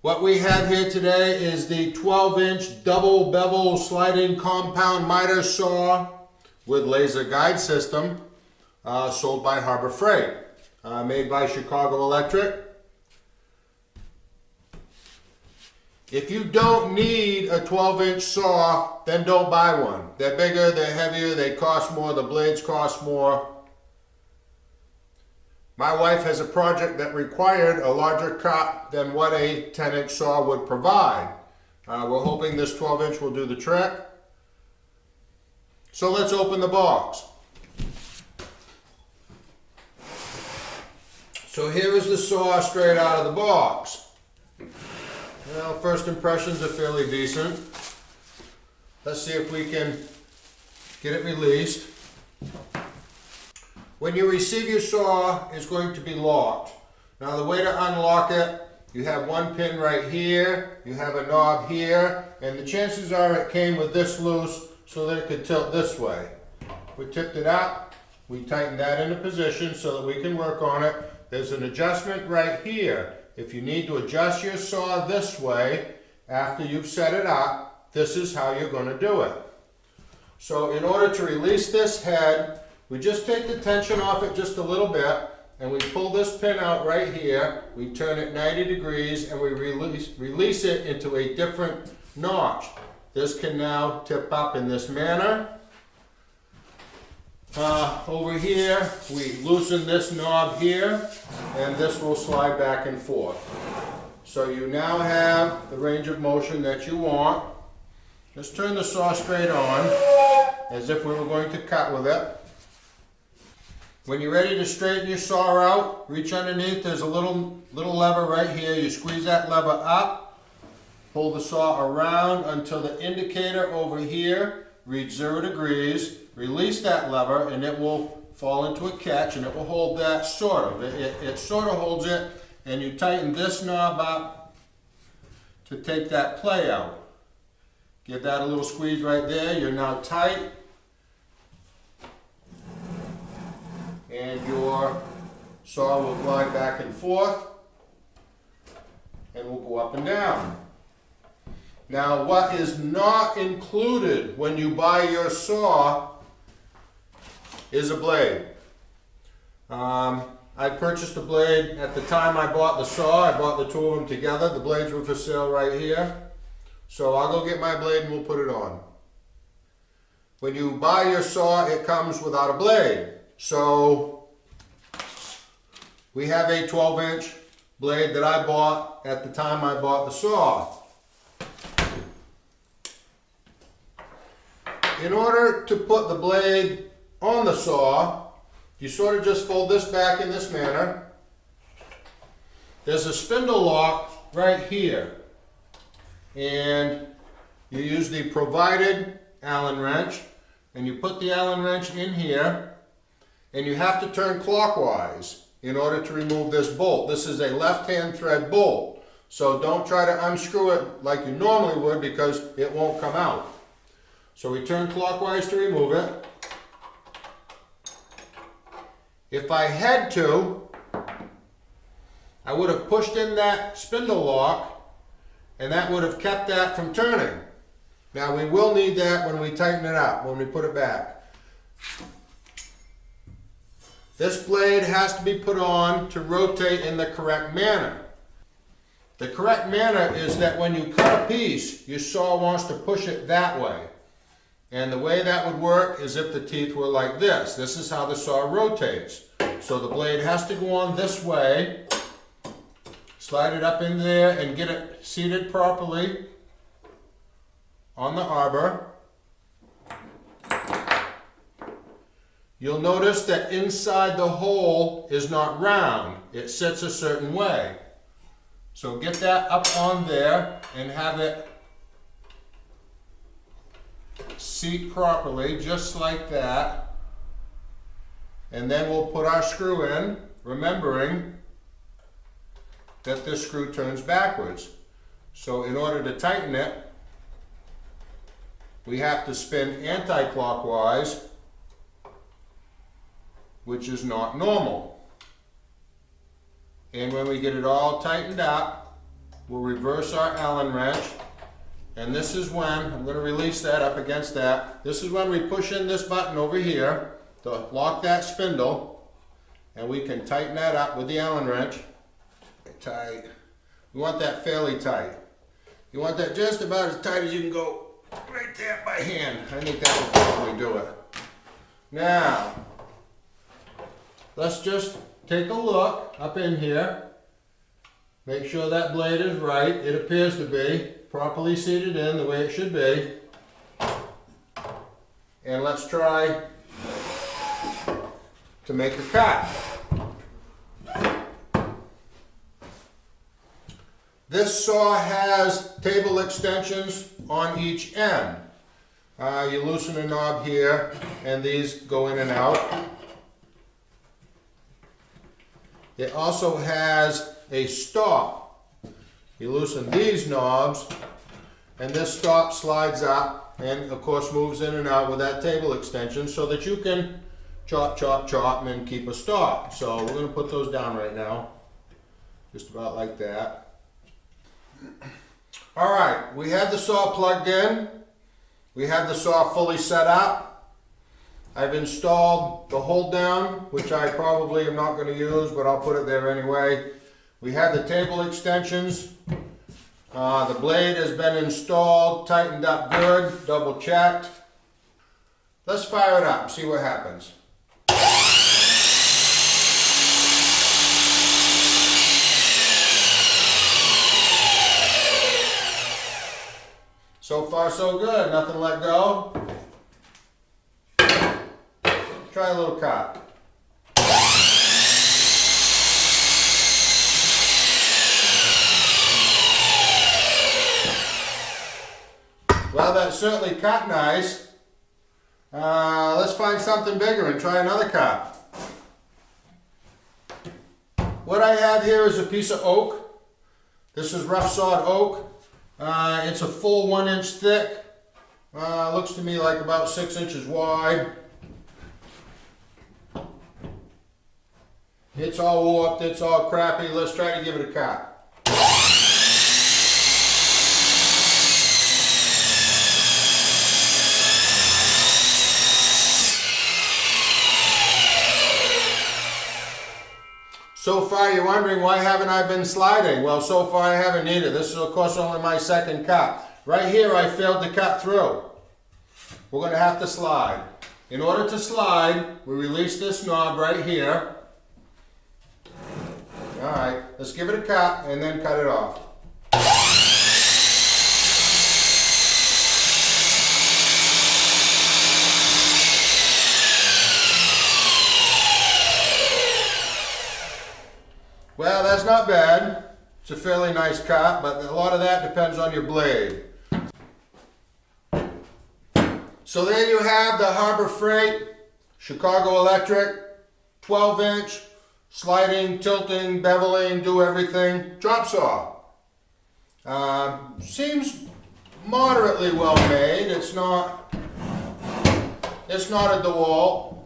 What we have here today is the 12-inch double bevel sliding compound miter saw with laser guide system sold by Harbor Freight, made by Chicago Electric. If you don't need a 12-inch saw, then don't buy one. They're bigger, they're heavier, they cost more, the blades cost more. My wife has a project that required a larger cut than what a 10-inch saw would provide. We're hoping this 12-inch will do the trick. So let's open the box. So here is the saw straight out of the box. Well, first impressions are fairly decent. Let's see if we can get it released. When you receive your saw, it's going to be locked. Now the way to unlock it, you have one pin right here, you have a knob here, and the chances are it came with this loose so that it could tilt this way. We tipped it up, we tightened that into position so that we can work on it. There's an adjustment right here. If you need to adjust your saw this way, after you've set it up, this is how you're going to do it. So in order to release this head, we just take the tension off it just a little bit, and we pull this pin out right here, we turn it 90 degrees, and we release it into a different notch. This can now tip up in this manner. Over here, we loosen this knob here, and this will slide back and forth. So you now have the range of motion that you want. Just turn the saw straight on, as if we were going to cut with it. When you're ready to straighten your saw out, reach underneath. There's a little lever right here. You squeeze that lever up, pull the saw around until the indicator over here reaches 0 degrees. Release that lever and it will fall into a catch and it will hold that sort of. It sort of holds it, and you tighten this knob up to take that play out. Give that a little squeeze right there. You're now tight. And your saw will glide back and forth and will go up and down. Now, what is not included when you buy your saw is a blade. I purchased a blade at the time I bought the saw. I bought the two of them together. The blades were for sale right here. So I'll go get my blade and we'll put it on. When you buy your saw, it comes without a blade. So we have a 12-inch blade that I bought at the time I bought the saw. In order to put the blade on the saw, you sort of just fold this back in this manner. There's a spindle lock right here, and you use the provided Allen wrench, and you put the Allen wrench in here, and you have to turn clockwise in order to remove this bolt. This is a left-hand thread bolt, so don't try to unscrew it like you normally would because it won't come out. So we turn clockwise to remove it. If I had to, I would have pushed in that spindle lock, and that would have kept that from turning. Now we will need that when we tighten it up, when we put it back. This blade has to be put on to rotate in the correct manner. The correct manner is that when you cut a piece, your saw wants to push it that way. And the way that would work is if the teeth were like this. This is how the saw rotates. So the blade has to go on this way, slide it up in there and get it seated properly on the arbor. You'll notice that inside the hole is not round. It sits a certain way. So get that up on there and have it seat properly, just like that. And then we'll put our screw in, remembering that this screw turns backwards. So in order to tighten it, we have to spin anti-clockwise, which is not normal. And when we get it all tightened up, we'll reverse our Allen wrench. And this is when, I'm going to release that up against that. This is when we push in this button over here to lock that spindle. And we can tighten that up with the Allen wrench. Tight. We want that fairly tight. You want that just about as tight as you can go right there by hand. I think that will probably do it. Now, let's just take a look up in here. Make sure that blade is right. It appears to be properly seated in the way it should be. And let's try to make a cut. This saw has table extensions on each end. You loosen a knob here and these go in and out. It also has a stop. You loosen these knobs and this stop slides up and of course moves in and out with that table extension so that you can chop, chop, chop and keep a stop. So we're going to put those down right now, just about like that. All right, we have the saw plugged in. We have the saw fully set up. I've installed the hold down, which I probably am not going to use, but I'll put it there anyway. We have the table extensions. The blade has been installed, tightened up good, double checked. Let's fire it up and see what happens. So far so good, nothing let go. Try a little cut. Well, that certainly cut nice. Let's find something bigger and try another cut. What I have here is a piece of oak. This is rough sawed oak. It's a full 1 inch thick. Looks to me like about 6 inches wide. It's all warped, it's all crappy. Let's try to give it a cut. So far, you're wondering, why haven't I been sliding? Well, so far I haven't needed. This is, of course, only my second cut. Right here, I failed to cut through. We're going to have to slide. In order to slide, we release this knob right here. All right, let's give it a cut and then cut it off. Well, that's not bad. It's a fairly nice cut, but a lot of that depends on your blade. So there you have the Harbor Freight Chicago Electric 12-inch sliding, tilting, beveling, do everything drop saw. Seems moderately well made. It's not a DeWalt.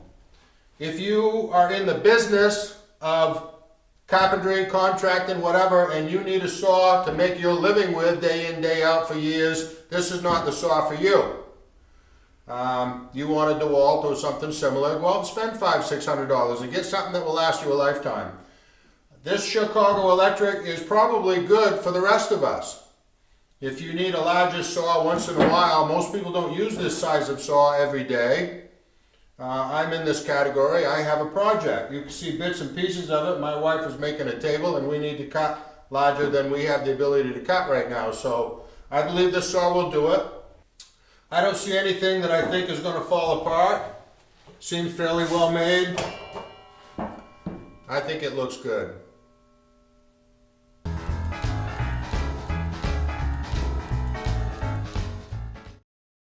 If you are in the business of carpentry, contracting, whatever, and you need a saw to make your living with day in, day out for years, this is not the saw for you. You want a DeWalt or something similar, go out and spend $500–600 and get something that will last you a lifetime. This Chicago Electric is probably good for the rest of us. If you need a larger saw once in a while, most people don't use this size of saw every day. I'm in this category. I have a project. You can see bits and pieces of it. My wife is making a table and we need to cut larger than we have the ability to cut right now. So I believe this saw will do it. I don't see anything that I think is going to fall apart. Seems fairly well made. I think it looks good.